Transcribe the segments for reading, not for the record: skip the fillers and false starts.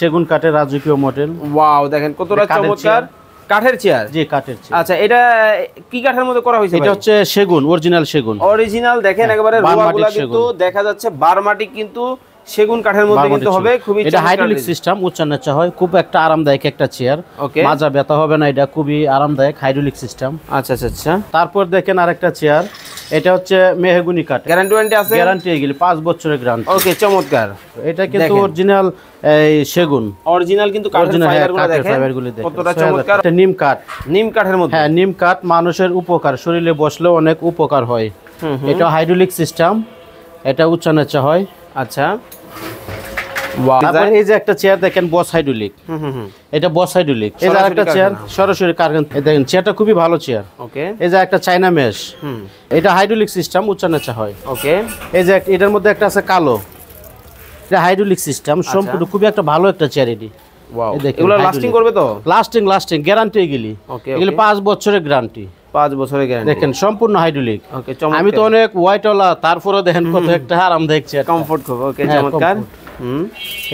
সেগুন কাঠের রাজকীয় মডেল। ওয়াও, দেখেন কতটা চমৎকার কাঠের চেয়ার। জি, কাঠের চেয়ার। আচ্ছা, এটা কি কাঠের মধ্যে করা হয়েছে? এটা হচ্ছে সেগুন, অরিজিনাল সেগুন। অরিজিনাল দেখেন একেবারে রোয়াগুলা কিন্তু দেখা যাচ্ছে বারমাটিক কিন্তু সেগুন কাঠের মধ্যে কিন্তু হবে। খুবই এটা হাইড্রোলিক সিস্টেম, উচ্চান্নচা হয়, খুব একটা আরামদায়ক একটা চেয়ার। মাজা ব্যথা হবে না, এটা খুবই আরামদায়ক হাইড্রোলিক সিস্টেম। আচ্ছা আচ্ছা আচ্ছা। তারপর দেখেন আরেকটা চেয়ার, এটা হচ্ছে মেহগুনি কাঠ। গ্যারান্টি ওয়ারেন্টি আছে? গ্যারান্টি এগুলি 5 বছরের গ্যারান্টি। ওকে, চমৎকার। এটা কিন্তু অরিজিনাল এই সেগুন, অরিজিনাল কিন্তু কাঠের ফাইবারগুলো দেখেন কতটা চমৎকার। এটা নিম কাঠ। নিম কাঠের মধ্যে? হ্যাঁ, নিম কাঠ মানুষের উপকার, শরীরে বসলেও অনেক উপকার হয়। এটা হাইড্রোলিক সিস্টেম, এটা উচ্চান্নচা হয়। আচ্ছা, এই যে একটা চেয়ার দেখেন বস হাইড্রোলিক। এটা বস হাইড্রোলিক। এই যে আরেকটা চেয়ার সরাসরি কারখানা, দেখেন চেয়ারটা খুবই ভালো চেয়ার। ওকে, এই যে একটা চায়না মেশ, এটা হাইড্রোলিক সিস্টেম, উচ্চান্নচা হয়। ওকে, এই যে এটার মধ্যে একটা আছে কালো, এটা হাইড্রোলিক সিস্টেম, সম্পূর্ণ খুবই একটা ভালো একটা চেয়ার। এটি এগুলো লাস্টিং করবে তো? লাস্টিং গ্যারান্টি এগুলি। এগুলি 5 বছরের গ্যারান্টি। 5 বছরের গ্যারান্টি। দেখেন সম্পূর্ণ হাইড্রোলিক। ওকে, আমি তো অনেক ওয়াইটওয়ালা, তারপরে দেখেন কত একটা আরামদায়ক চেয়ার, কমফোর্ট খুব। ওকে, চমৎকার।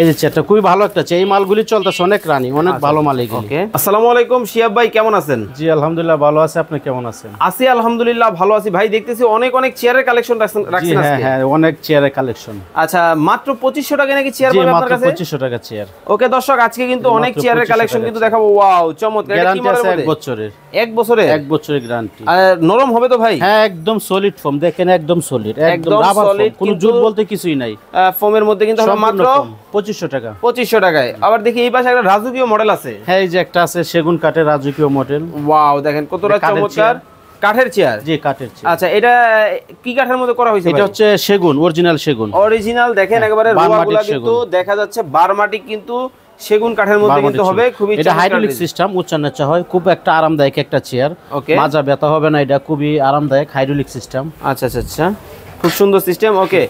এই যে চেয়ারটা খুবই ভালো একটা চেয়ার। এই মালগুলি চলতেছে অনেক রানি, অনেক ভালো মাল এগুলি। ওকে, আসসালামু আলাইকুম শিহাব ভাই, কেমন আছেন? জি আলহামদুলিল্লাহ ভালো আছি, আপনি কেমন আছেন? আছি আলহামদুলিল্লাহ ভালো আছি। ভাই দেখতেছি অনেক অনেক চেয়ারের কালেকশন রাখছেন আজকে। হ্যাঁ, অনেক চেয়ারের কালেকশন। আচ্ছা, মাত্র 2500 টাকা নাকি চেয়ার পাবেন আপনার কাছে? 2500 টাকা চেয়ার। ওকে দর্শক, আজকে কিন্তু অনেক চেয়ারের কালেকশন কিন্তু দেখাবো। ওয়াও, চমৎকার। এটা কি মডেল? 1 বছরের। 1 বছরের? 1 বছরের গ্যারান্টি। নরম হবে তো ভাই? হ্যাঁ, একদম সলিড ফোম, দেখেন একদম সলিড, একদম রাবার ফোম, কোনো জুট বলতে কিছুই নাই। ফোমের মধ্যে কিন্তু হবে মাত্র 2500 টাকা। 2500 টাকায়। আবার দেখি এই পাশে একটা রাজকীয় মডেল আছে। হ্যাঁ, এই যে একটা আছে সেগুন কাঠের রাজকীয় মডেল। ওয়াও, দেখেন কতটা চমৎকার কাঠের চেয়ার। জি, কাঠের চেয়ার। আচ্ছা, এটা কি কাঠের মধ্যে করা হয়েছে? এটা হচ্ছে সেগুন, অরিজিনাল সেগুন। অরিজিনাল দেখেন একেবারে রোয়াগুলা কিন্তু দেখা যাচ্ছে বারমাটিক কিন্তু সেগুন কাঠের মধ্যে কিন্তু হবে। খুবই এটা হাইড্রোলিক সিস্টেম, উচ্চান্নচা হয়, খুব একটা আরামদায়ক একটা চেয়ার। মাজা ব্যথা হবে না, এটা খুবই আরামদায়ক হাইড্রোলিক সিস্টেম। আচ্ছা আচ্ছা আচ্ছা, খুব সুন্দর সিস্টেম। ওকে,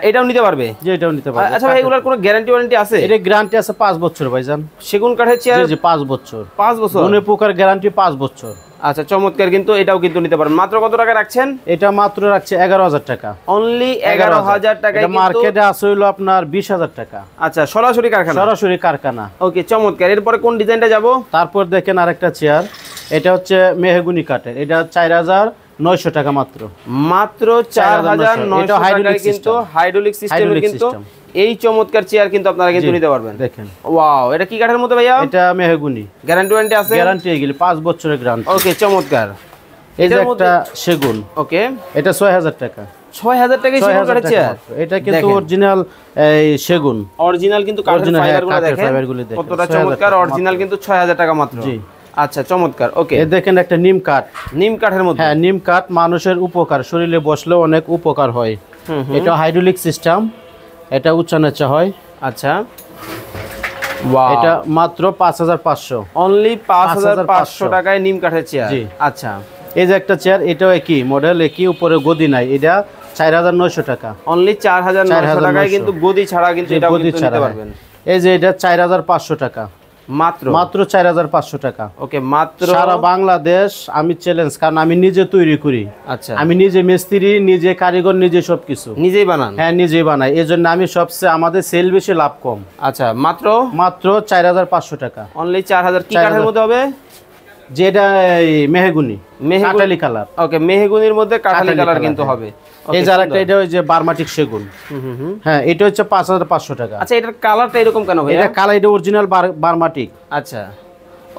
এটাও নিতে পারবে? জি, এটাও নিতে পারবে। আচ্ছা ভাই, এগুলোর কোনো গ্যারান্টি ওয়ারেন্টি আছে? এটা গ্যারান্টি আছে 5 বছর ভাইজান। সেগুন কাঠের চেয়ার? জি, 5 বছর। 5 বছর কোনো প্রকার গ্যারান্টি 5 বছর। আচ্ছা, চমৎকার। কিন্তু এটাও কিন্তু নিতে পারবেন। মাত্র কত টাকা রাখছেন? এটা মাত্র রাখছে 11000 টাকা। অনলি 11000 টাকায়। এটা মার্কেটে আছে হলো আপনার 20000 টাকা। আচ্ছা, সরাসরি কারখানা? সরাসরি কারখানা। ওকে, চমৎকার। এরপরে কোন ডিজাইনটা যাব? তারপর দেখেন আরেকটা চেয়ার, এটা হচ্ছে মেহগুনি কাঠের। এটা 4900 টাকা মাত্র। মাত্র 4900 টাকায় কিন্তু হাইড্রোলিক সিস্টেমের কিন্তু এই চমৎকার চেয়ার কিন্তু আপনারা কিন্তু নিতে পারবেন। দেখেন ওয়াও, এটা কি কাঠের মধ্যে ভাইয়া? এটা মেহগুনি। গ্যারান্টি ওয়ারেন্টি আছে? গ্যারান্টি এগুলি 5 বছরের গ্যারান্টি। ওকে, চমৎকার। এই যে একটা সেগুন। ওকে, এটা 6000 টাকা। 6000 টাকায় সেগুন কাঠের চেয়ার? এটা কিন্তু অরিজিনাল এই সেগুন। অরিজিনাল কিন্তু কাঠের ফাইবারগুলো দেখেন কতটা চমৎকার। অরিজিনাল কিন্তু 6000 টাকা মাত্র। জি, আচ্ছা, চমৎকার। ওকে, এই দেখেন একটা নিম কাঠ। নিম কাঠের মধ্যে? হ্যাঁ, নিম কাঠ মানুষের উপকার, শরীরে বসলেও অনেক উপকার হয়। এটা হাইড্রোলিক সিস্টেম, এটা উচ্চান্নচা হয়। আচ্ছা, ওয়াও, এটা মাত্র 5500। অনলি 5500 টাকায় নিম কাঠের চেয়ার। জি, আচ্ছা। এই যে একটা চেয়ার, এটাও একই মডেল, একই, উপরে গদি নাই। এটা 4900 টাকা। অনলি 4900 টাকায় কিন্তু গদি ছাড়া কিন্তু এটা নিতে পারবেন। এই যে এটা 4500 টাকা মাত্র। মাত্র 4500 টাকা। ওকে, মাত্র। সারা বাংলাদেশ আমি চ্যালেঞ্জ, কারণ আমি নিজে তৈরি করি। আচ্ছা, আমি নিজে মিস্ত্রি, নিজে কারিগর, নিজে সবকিছু নিজেই বানান? হ্যাঁ, নিজেই বানাই। এই জন্য আমি সবচেয়ে, আমাদের সেল বেশি, লাভ কম। আচ্ছা, মাত্র 4500 টাকা। অনলি 4000। কি কাঠের মধ্যে হবে? যেটা মেহগুনি, কাঠালি কালার। ওকে, মেহগুনির মধ্যে কাঠালি কালার কিন্তু হবে। এই যে আরেকটা, এটা ওই যে বারমাটিক সেগুন। হ্যাঁ, এটা হচ্ছে 5500 টাকা। আচ্ছা, এটার কালারটা এরকম কেন ভাই? এটা কালার, এটা অরিজিনাল বারমাটিক। আচ্ছা,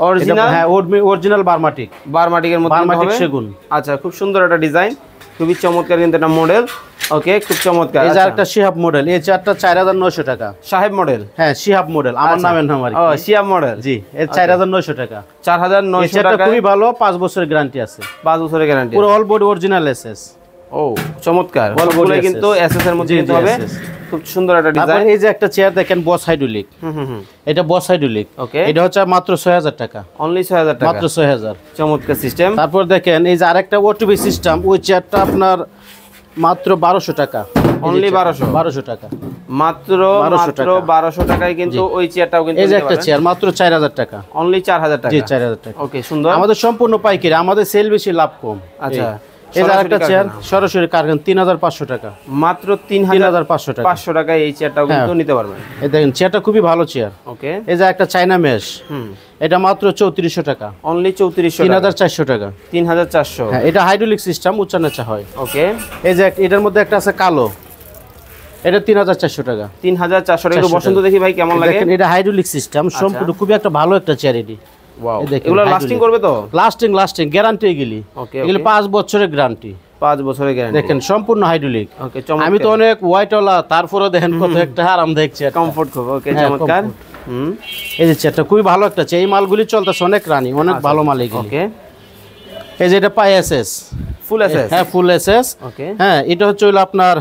অরিজিনাল? হ্যাঁ, অরিজিনাল বারমাটিক। বারমাটিকের মধ্যে বারমাটিক সেগুন। আচ্ছা, খুব সুন্দর একটা ডিজাইন, খুবই চমৎকার কিন্তু একটা মডেল। ওকে, খুব চমৎকার। এই যে আরেকটা শিহাব মডেল, এই চারটা 4900 টাকা। সাহেব মডেল? হ্যাঁ, শিহাব মডেল, আমার নামের নাম আর কি। ও, শিহাব মডেল। জি, এই 4900 টাকা। 4900 টাকা। খুবই ভালো, 5 বছরের গ্যারান্টি আছে। 5 বছরের গ্যারান্টি। পুরো অল বডি অরিজিনাল এসএস। ও, চমৎকার। বলগুলো কিন্তু এসএস এর মধ্যে কিন্তু হবে। খুব সুন্দর একটা ডিজাইন। এই যে একটা চেয়ার দেখেন বস হাইড্রোলিক। এটা বস হাইড্রোলিক। ওকে, এটা হচ্ছে মাত্র 6000 টাকা। অনলি 6000 টাকা। মাত্র 6000। চমৎকার সিস্টেম। তারপর দেখেন এই যে আরেকটা ওটিবি সিস্টেম, ওই চেয়ারটা আপনার মাত্র 1200 টাকা। অনলি 1200 টাকা। মাত্র 1200 টাকায় কিন্তু ওই চেয়ারটাও কিন্তু। এই যে একটা চেয়ার মাত্র 4000 টাকা। অনলি 4000 টাকা। জি, 4000 টাকা। ওকে, সুন্দর। আমাদের সম্পূর্ণ পাইকারি, আমাদের সেল বেশি, লাভ কম। আচ্ছা, এই যে আরেকটা চেয়ার সরাসরি কারখানা 3500 টাকা, মাত্র 3500 টাকা। 500 টাকায় এই চেয়ারটাও কিন্তু নিতে পারবেন। এই দেখেন চেয়ারটা খুবই ভালো চেয়ার। ওকে, এই যে একটা চাইনা মেশ, এটা মাত্র 3400 টাকা, অনলি 3400 টাকা, 3400 টাকা, 3400। হ্যাঁ এটা হাইড্রোলিক সিস্টেম, উচ্চ নিচা হয়। ওকে, এই যে এটার মধ্যে একটা আছে কালো, এটা 3400 টাকা, 3400 টাকা। একটু বসন্ত দেখি ভাই কেমন লাগে। দেখেন এটা হাইড্রোলিক সিস্টেম, সম্পূর্ণ খুবই একটা ভালো একটা চেয়ার এটি। ওয়াও, এগুলো লাস্টিং করবে তো? লাস্টিং গ্যারান্টি এগুলি। ওকে, এগুলি 5 বছরের গ্যারান্টি, 5 বছরের গ্যারান্টি। দেখেন সম্পূর্ণ হাইড্রোলিক। ওকে, আমি তো অনেক ওয়াইটওয়ালা, তারপরে দেখেন কত একটা আরামদায়ক চেয়ার, কমফোর্ট খুব। ওকে, চমৎকার। এই যে চেয়ারটা খুবই ভালো একটা চেয়ার, এই মালগুলি চলতেছে অনেক রানি, অনেক ভালো মাল এগুলি। ওকে, এই যে এটা পাই এসএস, ফুল এসএস। হ্যাঁ ফুল এসএস। ওকে, হ্যাঁ এটা হচ্ছে হলো আপনার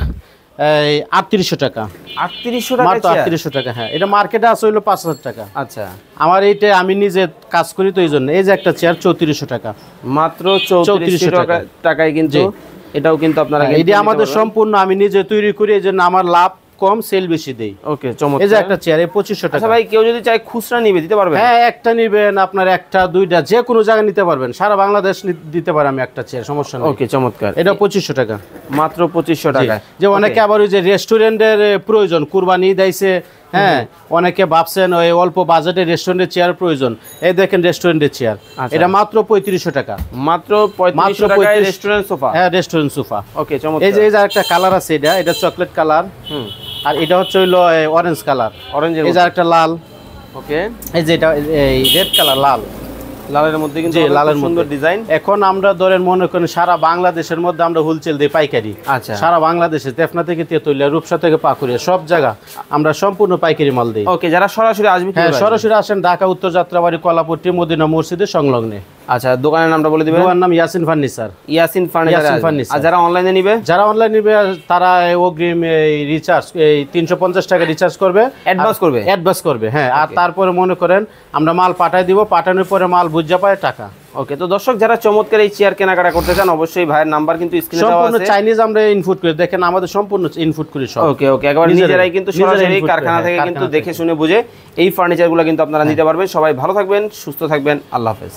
এই 3800 টাকা, 3800 টাকা মাত্র 3800 টাকা। হ্যাঁ এটা মার্কেটে আছে হলো 5000 টাকা। আচ্ছা, আমার এইটা আমি নিজে কাজ করি তো এই জন্য। এই যে একটা চেয়ার 3400 টাকা, মাত্র 3400 টাকায় কিন্তু এটাও কিন্তু আপনারা এটা আমাদের সম্পূর্ণ আমি নিজে তৈরি করি, এই জন্য আমার লাভ কম, সেল বেশি দেই। ওকে, চমৎকার। এই যে একটা চেয়ার 2500 টাকা। আচ্ছা ভাই, কেউ যদি চায় খুচরা নিবে দিতে পারবেন? হ্যাঁ একটা নিবেন, আপনার একটা দুইটা যে কোনো জায়গায় নিতে পারবেন, সারা বাংলাদেশ দিতে পারে আমি একটা চেয়ার, সমস্যা নেই। ওকে, চমৎকার। এটা 2500 টাকা, মাত্র 2500 টাকা। যে অনেকে আবার ওই যে রেস্টুরেন্টের প্রয়োজন, কুরবানি দিয়েছে, হ্যাঁ অনেকে ভাবছেন ওই অল্প বাজেটে রেস্টুরেন্টের চেয়ার প্রয়োজন, এই দেখেন রেস্টুরেন্টের চেয়ার, এটা মাত্র 3500 টাকা, মাত্র 3500 টাকায় রেস্টুরেন্ট সোফা। হ্যাঁ রেস্টুরেন্ট সোফা। ওকে, চমৎকার। এই যে একটা কালার আছে, এটা চকলেট কালার, আর এটা হচ্ছে হইলো অরেঞ্জ কালার, অরেঞ্জের। এই যে একটা লাল। ওকে, এই যে এটা এই রেড কালার, লালের মধ্যে কিন্তু লালের সুন্দর ডিজাইন। এখন আমরা ধরেন মনে করেন সারা বাংলাদেশের মধ্যে আমরা হোলসেল দিই, পাইকারি। আচ্ছা, সারা বাংলাদেশে তেফনা থেকে তেতুলিয়া, রূপসা থেকে পাকুড়িয়া, সব জায়গা আমরা সম্পূর্ণ পাইকারি মাল দিই। ওকে, যারা সরাসরি আসবে, হ্যাঁ সরাসরি আসেন, ঢাকা উত্তর যাত্রাবাড়ি কলাপট্টি মদিনা মসজিদের সংলগ্নে। আচ্ছা, দোকানের নামটা বলে দিবেন। দোকানের নাম ইয়াসিন ফার্নিচার। ইয়াসিন ফার্নিচার। আর যারা অনলাইনে নিবে, যারা অনলাইন নিবে তারা অগ্রিম রিচার্জ 350 টাকা রিচার্জ করবে, অ্যাডভান্স করবে। হ্যাঁ, আর তারপরে মনে করেন আমরা মাল পাঠাই দিব, পাঠানোর পরে মাল বুঝা পায় টাকা। ওকে, তো দর্শক যারা চমৎকার এই চেয়ার কেনাকাটা করতে চান, অবশ্যই ভাইয়ের নাম্বার কিন্তু স্ক্রিনে দেওয়া আছে। সম্পূর্ণ চাইনিজ আমরা ইনপুট করি, দেখেন আমাদের সম্পূর্ণ ইনপুট করি সব। ওকে, একবার নিজেরাই কিন্তু সরাসরি কারখানা থেকে কিন্তু দেখে শুনে বুঝে এই ফার্নিচারগুলো কিন্তু আপনারা নিতে পারবেন। সবাই ভালো থাকবেন, সুস্থ থাকবেন, আল্লাহ হাফেজ।